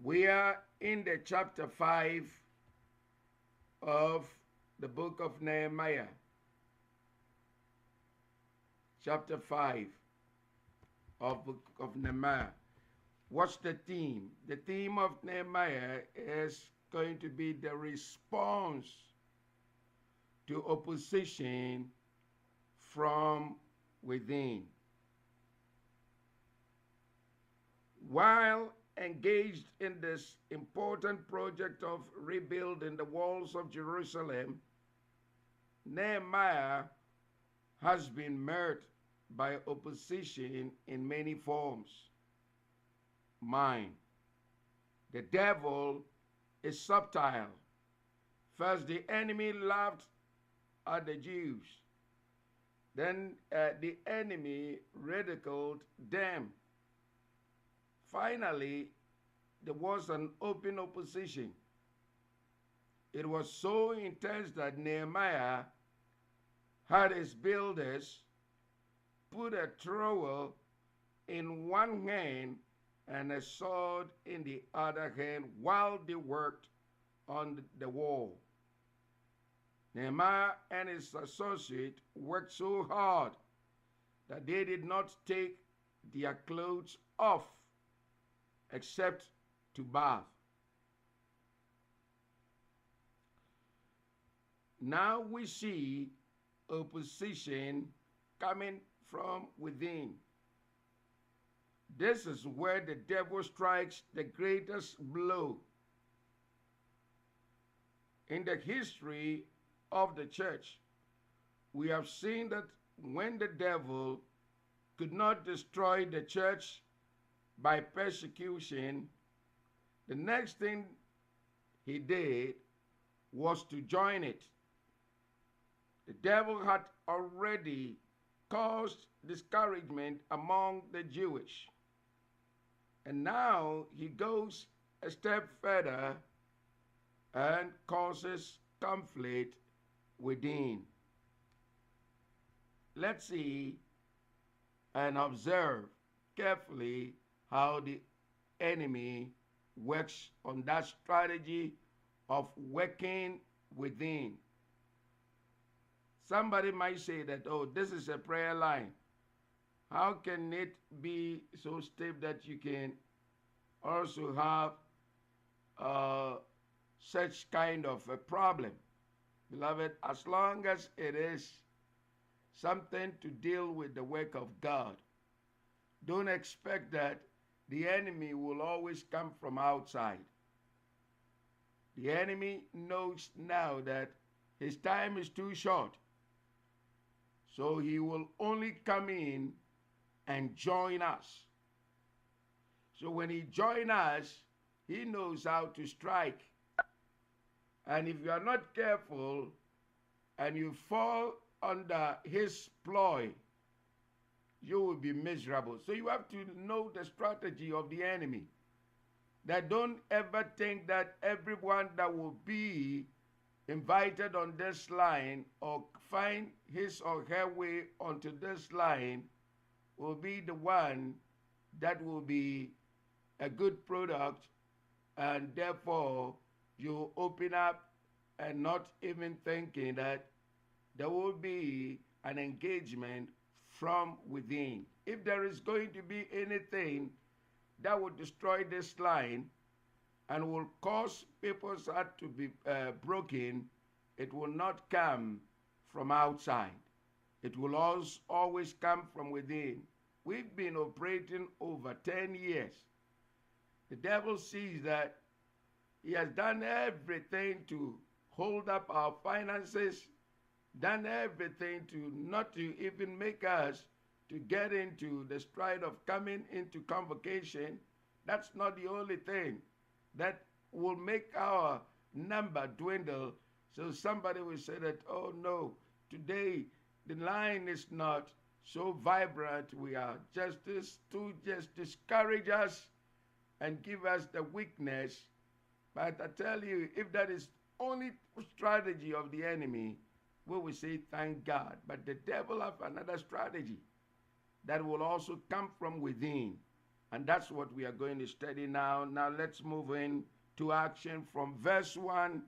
We are in the chapter 5 of the book of Nehemiah. Chapter 5 of book of Nehemiah. What's the theme? The theme of Nehemiah is going to be the response to opposition from within. While engaged in this important project of rebuilding the walls of Jerusalem, Nehemiah has been met by opposition in many forms. Mine. The devil is subtle. First, the enemy laughed at the Jews. Then the enemy ridiculed them. Finally, there was an open opposition. It was so intense that Nehemiah had his builders put a trowel in one hand and a sword in the other hand while they worked on the wall. Nehemiah and his associate worked so hard that they did not take their clothes off except to bath. Now we see opposition coming from within. This is where the devil strikes the greatest blow. In the history of the church, we have seen that when the devil could not destroy the church by persecution, the next thing he did was to join it. The devil had already caused discouragement among the Jewish. And now he goes a step further and causes conflict within. Let's see and observe carefully how the enemy works on that strategy of working within. Somebody might say that, oh, this is a prayer line. How can it be so stiff that you can also have such kind of a problem? Beloved, as long as it is something to deal with the work of God, don't expect that the enemy will always come from outside. The enemy knows now that his time is too short. So he will only come in and join us. So when he joins us, he knows how to strike. And if you are not careful and you fall under his ploy, you will be miserable. So you have to know the strategy of the enemy. That don't ever think that everyone that will be invited on this line or find his or her way onto this line will be the one that will be a good product, and therefore you open up and not even thinking that there will be an engagement from within. If there is going to be anything that will destroy this line and will cause people's heart to be broken, it will not come from outside. It will always come from within. We've been operating over 10 years. The devil sees that he has done everything to hold up our finances, done everything to not to even make us to get into the stride of coming into convocation. That's not the only thing that will make our number dwindle. So somebody will say that, oh no, today the line is not so vibrant. We are just to just discourage us and give us the weakness. But I tell you, if that is only strategy of the enemy, we will say thank God. But the devil have another strategy that will also come from within. And that's what we are going to study now. Now let's move in to action from verse 1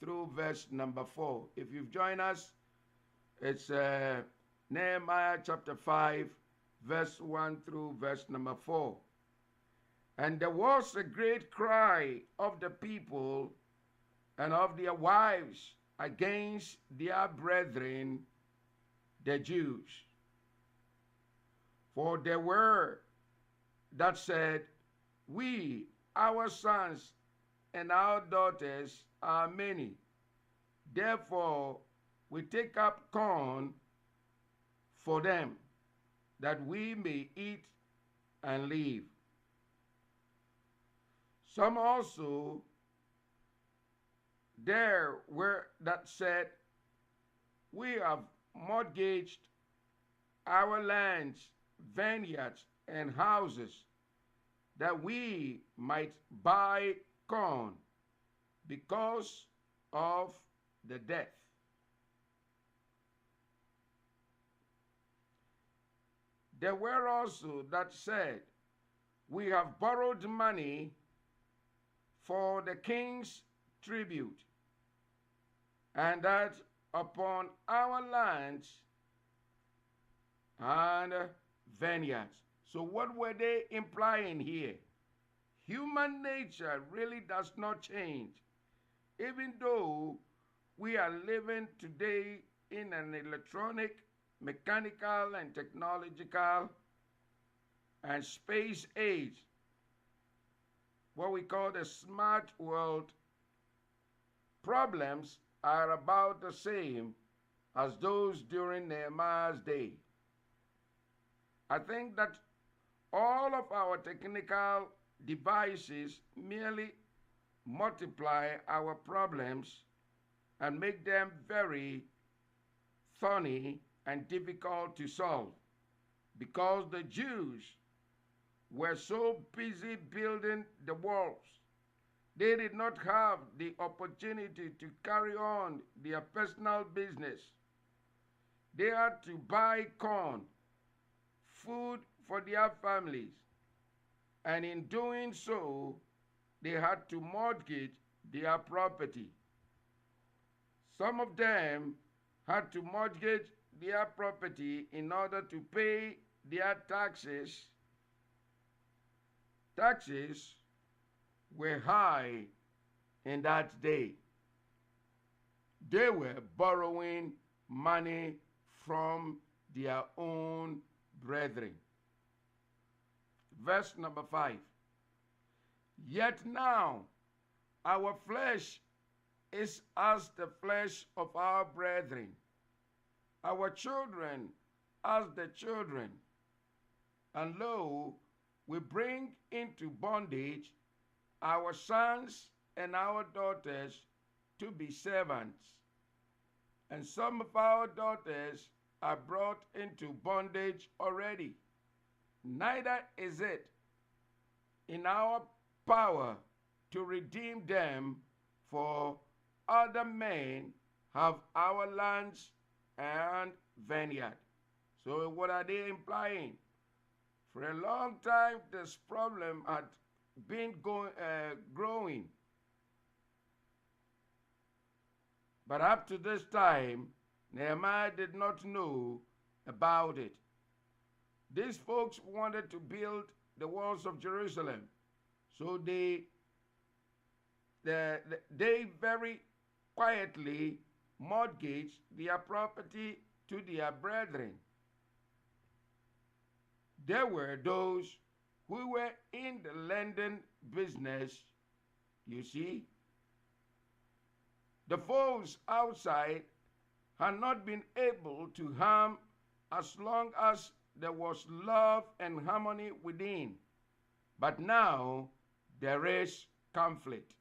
through verse number 4. If you've joined us, it's Nehemiah chapter 5, verse 1 through verse number 4. And there was a great cry of the people and of their wives against their brethren, the Jews. For there were that said, we, our sons and our daughters are many. Therefore, we take up corn for them, that we may eat and live. Some also there were that said, we have mortgaged our lands, vineyards, and houses, that we might buy corn because of the death. There were also that said, we have borrowed money for the king's tribute, and that upon our lands and vineyards. So what were they implying here? Human nature really does not change. Even though we are living today in an electronic, mechanical, and technological and space age, what we call the smart world, problems are about the same as those during Nehemiah's day. I think that all of our technical devices merely multiply our problems and make them very thorny and difficult to solve, because the Jews were so busy building the walls. They did not have the opportunity to carry on their personal business. They had to buy corn, food for their families, and in doing so, they had to mortgage their property. Some of them had to mortgage their property in order to pay their taxes. Taxes were high in that day. They were borrowing money from their own brethren. Verse number 5. Yet now our flesh is as the flesh of our brethren, our children as the children. And lo, we bring into bondage our sons and our daughters to be servants. And some of our daughters are brought into bondage already. Neither is it in our power to redeem them, for other men have our lands and vineyard. So what are they implying? For a long time, this problem had been growing. But up to this time, Nehemiah did not know about it. These folks wanted to build the walls of Jerusalem. So they very quietly mortgaged their property to their brethren. There were those who were in the lending business, you see. The foes outside had not been able to harm as long as there was love and harmony within. But now there is conflict.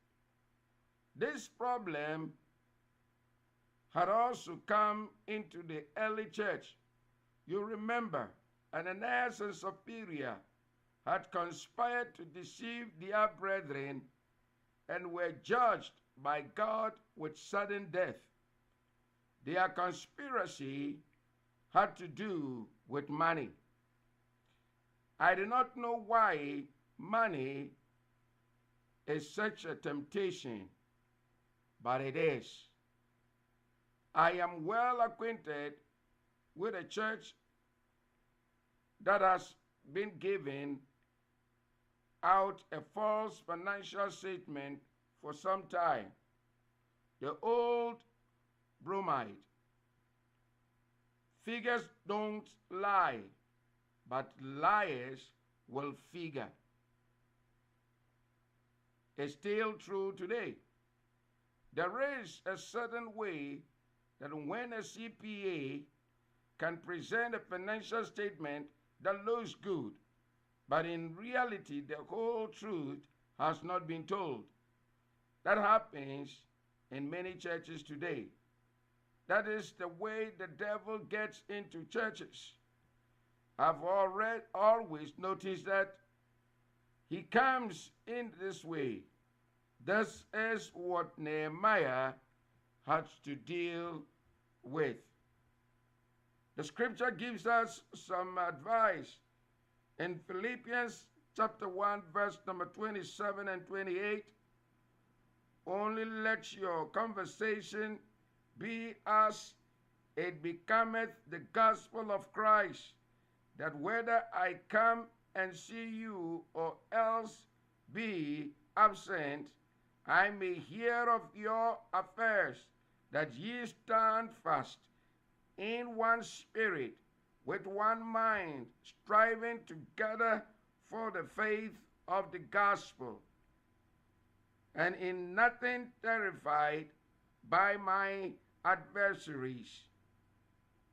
This problem had also come into the early church. You remember, Ananias and Sapphira had conspired to deceive their brethren and were judged by God with sudden death. Their conspiracy had to do with money. I do not know why money is such a temptation, but it is. I am well acquainted with a church that has been giving out a false financial statement for some time. The old bromide. Figures don't lie, but liars will figure. It's still true today. There is a certain way that when a CPA can present a financial statement that looks good, but in reality the whole truth has not been told. That happens in many churches today. That is the way the devil gets into churches. I've always noticed that he comes in this way. This is what Nehemiah had to deal with. The scripture gives us some advice in Philippians chapter 1, verse number 27 and 28. Only let your conversation be as it becometh the gospel of Christ, that whether I come and see you or else be absent, I may hear of your affairs, that ye stand fast in one spirit, with one mind, striving together for the faith of the gospel, and in nothing terrified by my adversaries,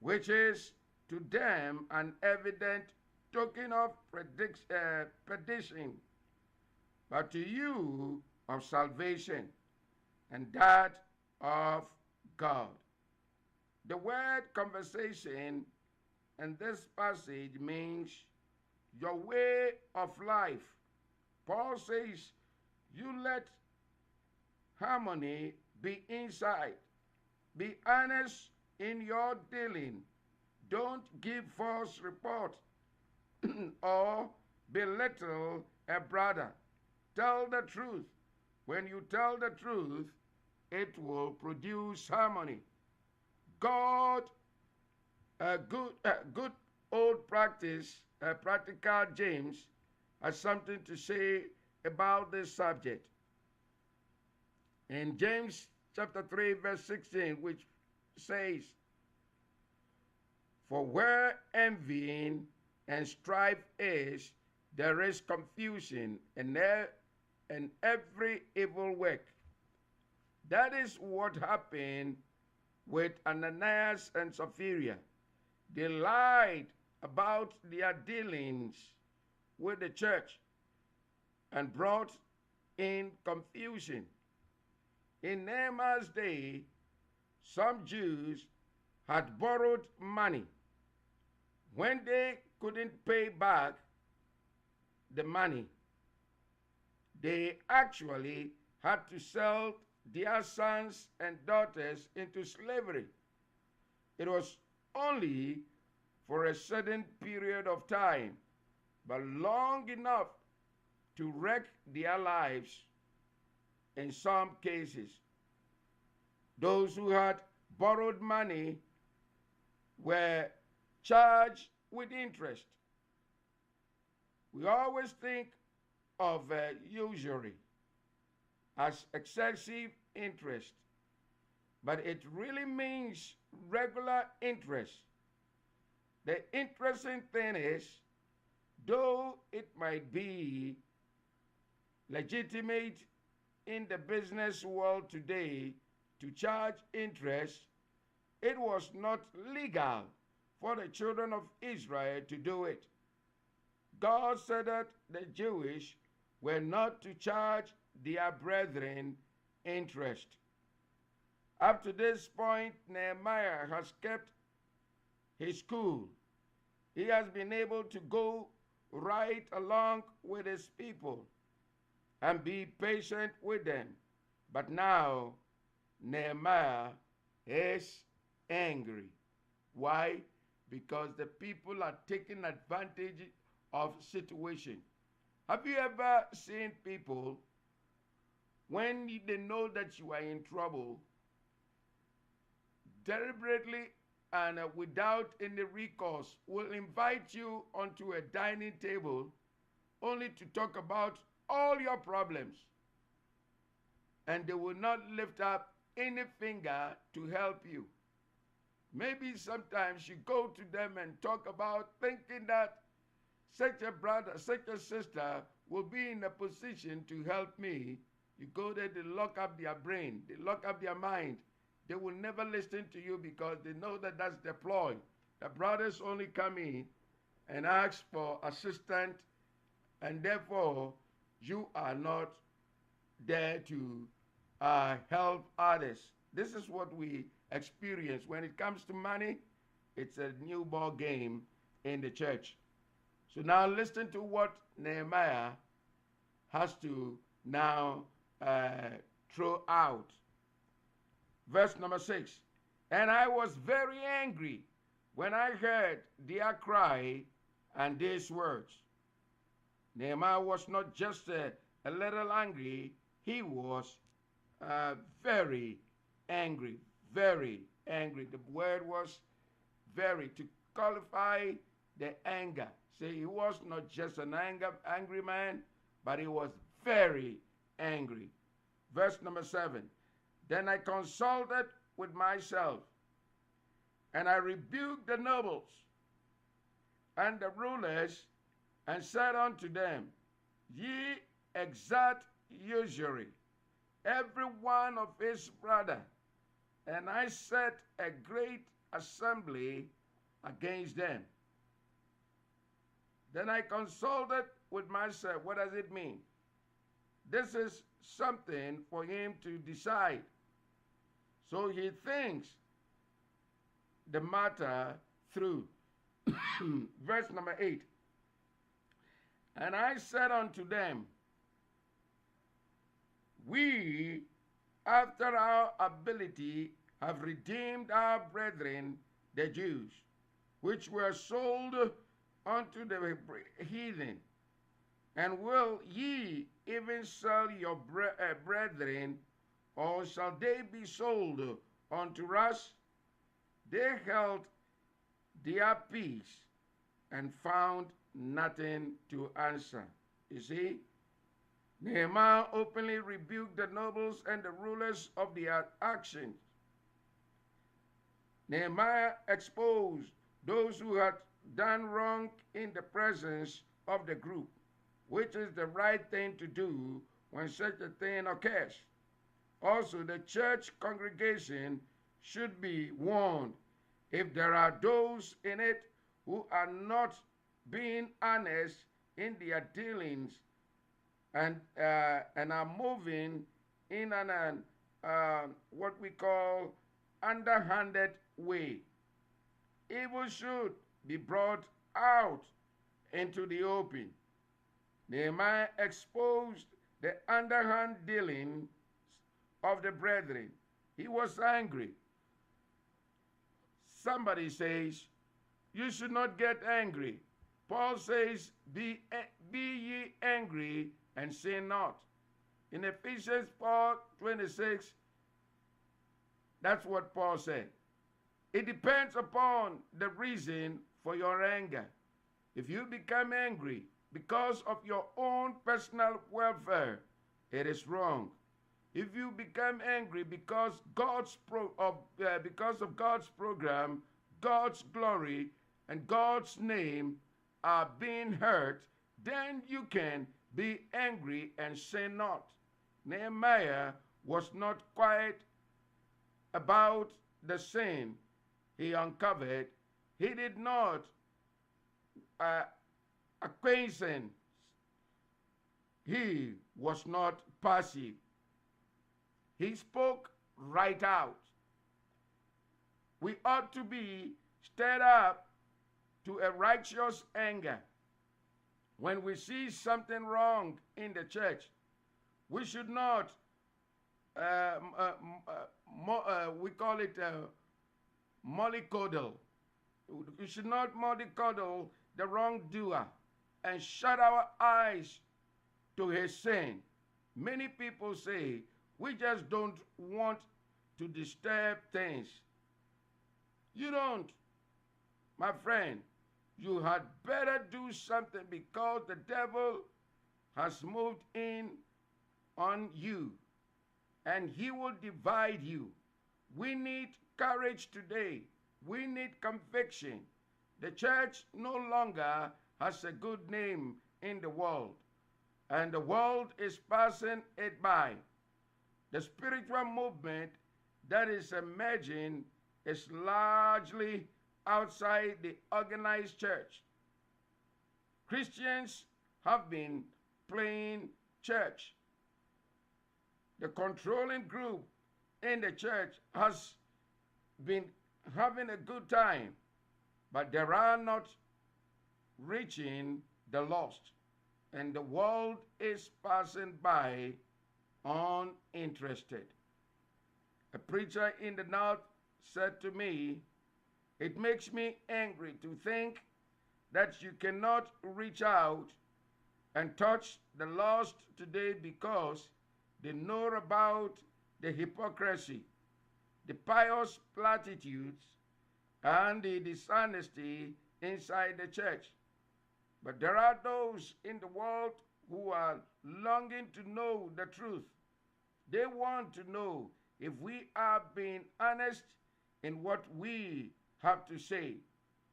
which is to them an evident token of perdition, but to you of salvation, and that of God. The word conversation in this passage means your way of life. Paul says, you let harmony be inside. Be honest in your dealing. Don't give false report or belittle a brother. Tell the truth. When you tell the truth, it will produce harmony. God, a good old practical James has something to say about this subject. In James chapter 3, verse 16, which says, for where envying and strife is, there is confusion and every evil work. That is what happened with Ananias and Sapphira. They lied about their dealings with the church and brought in confusion. In Nehemiah's day, some Jews had borrowed money. When they couldn't pay back the money, they actually had to sell their sons and daughters into slavery. It was only for a certain period of time, but long enough to wreck their lives in some cases. Those who had borrowed money were charged with interest. We always think of usury as excessive interest, but it really means regular interest. The interesting thing is, though it might be legitimate in the business world today to charge interest, it was not legal for the children of Israel to do it. God said that the Jewish were not to charge their brethren interest. Up to this point, Nehemiah has kept his cool. He has been able to go right along with his people and be patient with them. But now, Nehemiah is angry. Why? Because the people are taking advantage of situation. Have you ever seen people, when they know that you are in trouble, deliberately and without any recourse, will invite you onto a dining table only to talk about all your problems, and they will not lift up any finger to help you? Maybe sometimes you go to them and talk about thinking that such a brother, such a sister will be in a position to help me. You go there, they lock up their brain, they lock up their mind. They will never listen to you because they know that that's the ploy. The brothers only come in and ask for assistance, and therefore you are not there to help others. This is what we experience. When it comes to money, it's a new ball game in the church. So now listen to what Nehemiah has to now throw out. Verse number 6. And I was very angry when I heard their cry and these words. Nehemiah was not just a little angry, he was very angry. Very angry. The word was very, to qualify the anger. See, he was not just an angry man, but he was very angry. Verse number 7. Then I consulted with myself, and I rebuked the nobles and the rulers, and said unto them, Ye exact usury, every one of his brother. And I set a great assembly against them. Then I consulted with myself. What does it mean? This is something for him to decide. So he thinks the matter through. Verse number 8. And I said unto them, We, after our ability, have redeemed our brethren, the Jews, which were sold unto the heathen. And will ye even sell your brethren, or shall they be sold unto us? They held their peace and found nothing to answer. You see, Nehemiah openly rebuked the nobles and the rulers of their actions. Nehemiah exposed those who had done wrong in the presence of the group, which is the right thing to do when such a thing occurs. Also, the church congregation should be warned if there are those in it who are not being honest in their dealings and are moving in an what we call underhanded way. Evil should be brought out into the open. Nehemiah exposed the underhand dealings of the brethren. He was angry. Somebody says, you should not get angry. Paul says, be ye angry and sin not. In Ephesians 4:26, that's what Paul said. It depends upon the reason for your anger. If you become angry because of your own personal welfare, it is wrong. If you become angry because of God's program, God's glory, and God's name are being hurt, then you can be angry and sin not. Nehemiah was not quiet about the sin he uncovered. He did not acquiescence. He was not passive. He spoke right out. We ought to be stirred up to a righteous anger. When we see something wrong in the church, we should not, we call it mollycoddle. We should not mollycoddle the wrongdoer and shut our eyes to his sin. Many people say, we just don't want to disturb things. You don't, my friend. You had better do something because the devil has moved in on you and he will divide you. We need courage today. We need conviction. The church no longer has a good name in the world, and the world is passing it by. The spiritual movement that is emerging is largely outside the organized church. Christians have been playing church. The controlling group in the church has been having a good time, but there are not reaching the lost, and the world is passing by uninterested. A preacher in the north said to me, "It makes me angry to think that you cannot reach out and touch the lost today because they know about the hypocrisy, the pious platitudes, and the dishonesty inside the church. But there are those in the world who are longing to know the truth. They want to know if we are being honest in what we have to say.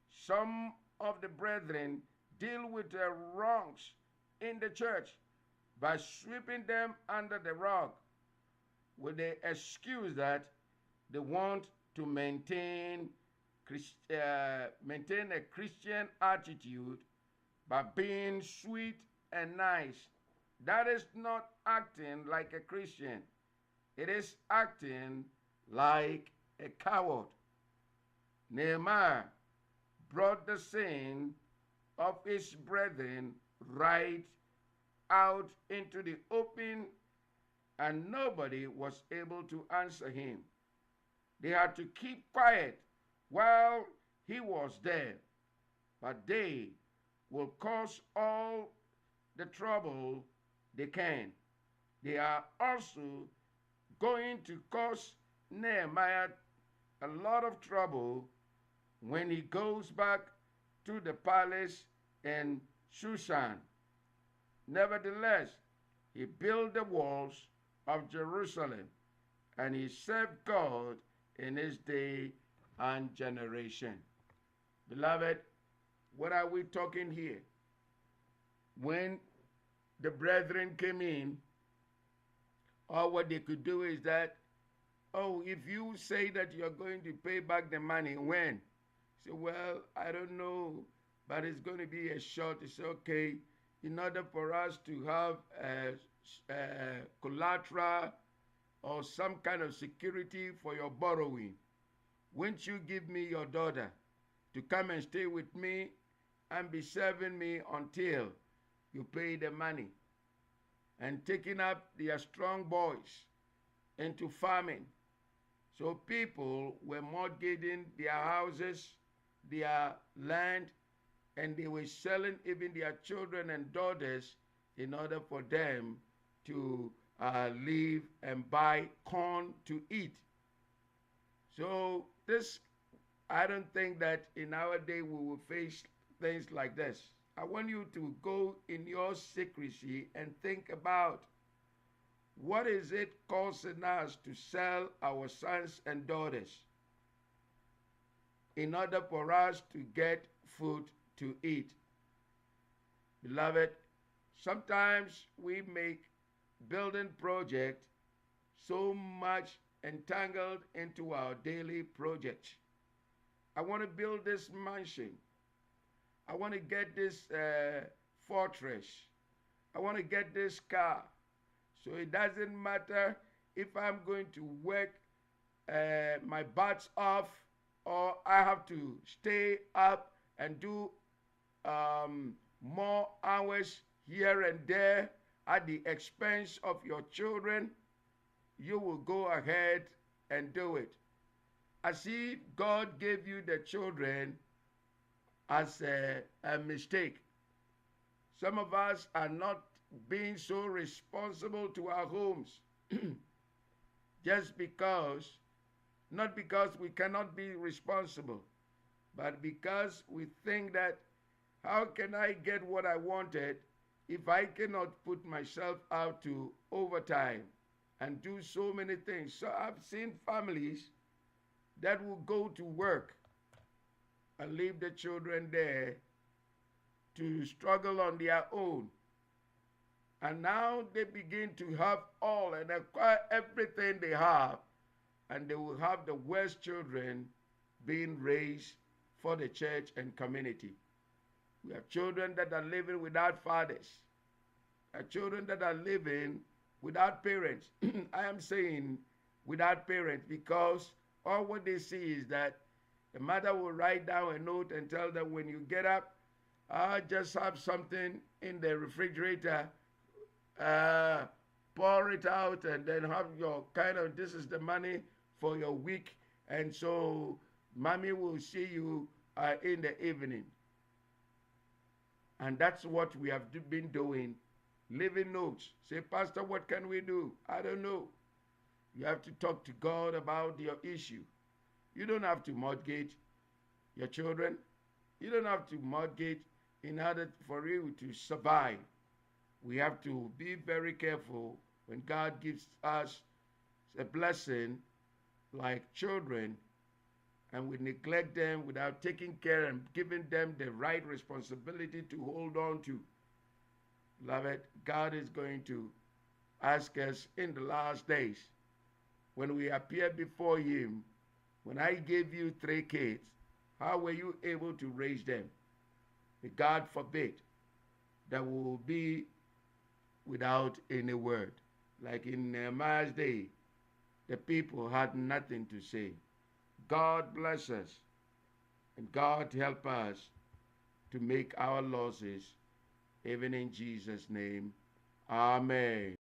Some of the brethren deal with the wrongs in the church by sweeping them under the rug with the excuse that they want to maintain a Christian attitude by being sweet and nice. That is not acting like a Christian. It is acting like a coward. Nehemiah brought the sin of his brethren right out into the open, and nobody was able to answer him. They had to keep quiet while he was there, but they will cause all the trouble they can. They are also going to cause Nehemiah a lot of trouble when he goes back to the palace in Shushan. Nevertheless, he built the walls of Jerusalem, and he served God in his day and generation. Beloved, what are we talking here? When the brethren came in, all what they could do is that, oh, if you say that you're going to pay back the money, when? Say, well, I don't know, but it's going to be a short. It's okay. In order for us to have a collateral or some kind of security for your borrowing, won't you give me your daughter to come and stay with me and be serving me until you pay the money? And taking up their strong boys into farming. So people were mortgaging their houses, their land, and they were selling even their children and daughters in order for them to live and buy corn to eat. So this, I don't think that in our day we will face things like this. I want you to go in your secrecy and think about what is it causing us to sell our sons and daughters in order for us to get food to eat. Beloved, sometimes we make building project so much entangled into our daily projects. I want to build this mansion. I want to get this fortress. I want to get this car. So it doesn't matter if I'm going to work my butts off, or I have to stay up and do more hours here and there at the expense of your children. You will go ahead and do it. As if God gave you the children as a mistake. Some of us are not being so responsible to our homes just because, not because we cannot be responsible, but because we think that how can I get what I wanted if I cannot put myself out to overtime and do so many things? So I've seen families that will go to work and leave the children there to struggle on their own. And now they begin to have all and acquire everything they have, and they will have the worst children being raised for the church and community. We have children that are living without fathers. We have children that are living without parents. I am saying without parents because all what they see is that the mother will write down a note and tell them, when you get up, just have something in the refrigerator, pour it out, and then have your this is the money for your week. And so mommy will see you in the evening. And that's what we have been doing. Living notes. Say, Pastor, what can we do? I don't know. You have to talk to God about your issue. You don't have to mortgage your children. You don't have to mortgage in order for you to survive. We have to be very careful when God gives us a blessing like children, and we neglect them without taking care and giving them the right responsibility to hold on to. Beloved, God is going to ask us in the last days, when we appear before Him, when I gave you 3 kids, how were you able to raise them? God forbid that we will be without any word. Like in Nehemiah's day, the people had nothing to say. God bless us, and God help us to make our losses, even in Jesus' name. Amen.